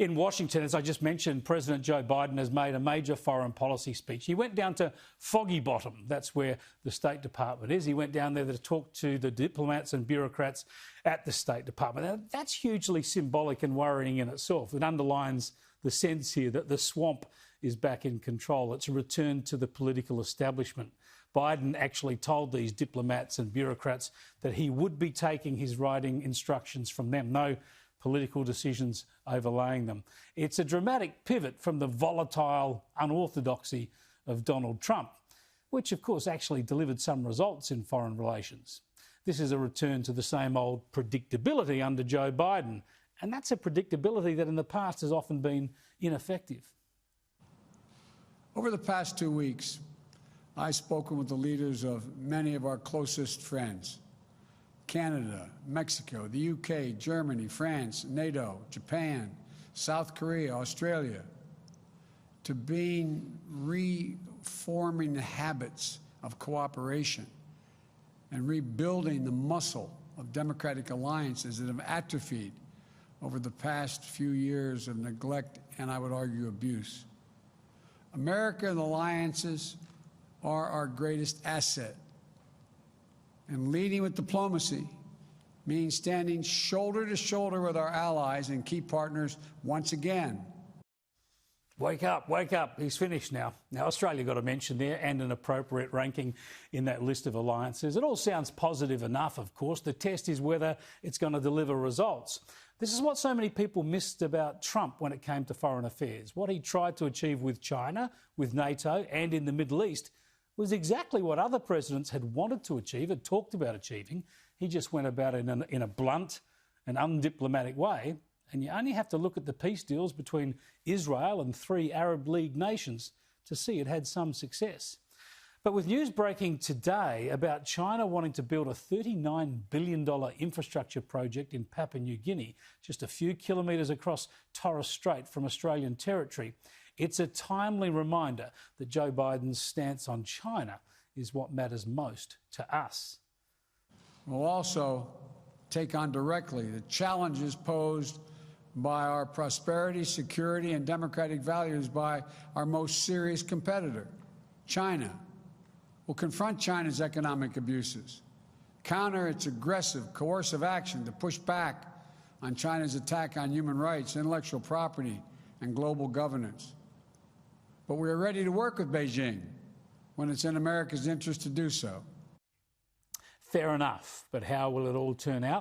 In Washington, as I just mentioned, President Joe Biden has made a major foreign policy speech. He went down to Foggy Bottom. That's where the State Department is. He went down there to talk to the diplomats and bureaucrats at the State Department. Now, that's hugely symbolic and worrying in itself. It underlines the sense here that the swamp is back in control. It's a return to the political establishment. Biden actually told these diplomats and bureaucrats that he would be taking his writing instructions from them. No political decisions overlaying them. It's a dramatic pivot from the volatile unorthodoxy of Donald Trump, which of course actually delivered some results in foreign relations. This is a return to the same old predictability under Joe Biden, and that's a predictability that in the past has often been ineffective. Over the past 2 weeks, I've spoken with the leaders of many of our closest friends: Canada, Mexico, the UK, Germany, France, NATO, Japan, South Korea, Australia, to reforming the habits of cooperation and rebuilding the muscle of democratic alliances that have atrophied over the past few years of neglect and, I would argue, abuse. America and alliances are our greatest asset. And leading with diplomacy means standing shoulder to shoulder with our allies and key partners once again. Wake up, wake up. He's finished now. Now, Australia got a mention there and an appropriate ranking in that list of alliances. It all sounds positive enough, of course. The test is whether it's going to deliver results. This is what so many people missed about Trump when it came to foreign affairs. What he tried to achieve with China, with NATO and in the Middle East was exactly what other presidents had wanted to achieve, had talked about achieving. He just went about it in a blunt and undiplomatic way. And you only have to look at the peace deals between Israel and 3 Arab League nations to see it had some success. But with news breaking today about China wanting to build a $39 billion infrastructure project in Papua New Guinea, just a few kilometres across Torres Strait from Australian territory, it's a timely reminder that Joe Biden's stance on China is what matters most to us. We'll also take on directly the challenges posed by our prosperity, security, and democratic values by our most serious competitor, China. We'll confront China's economic abuses, counter its aggressive, coercive action to push back on China's attack on human rights, intellectual property, and global governance. But we are ready to work with Beijing when it's in America's interest to do so. Fair enough, but how will it all turn out?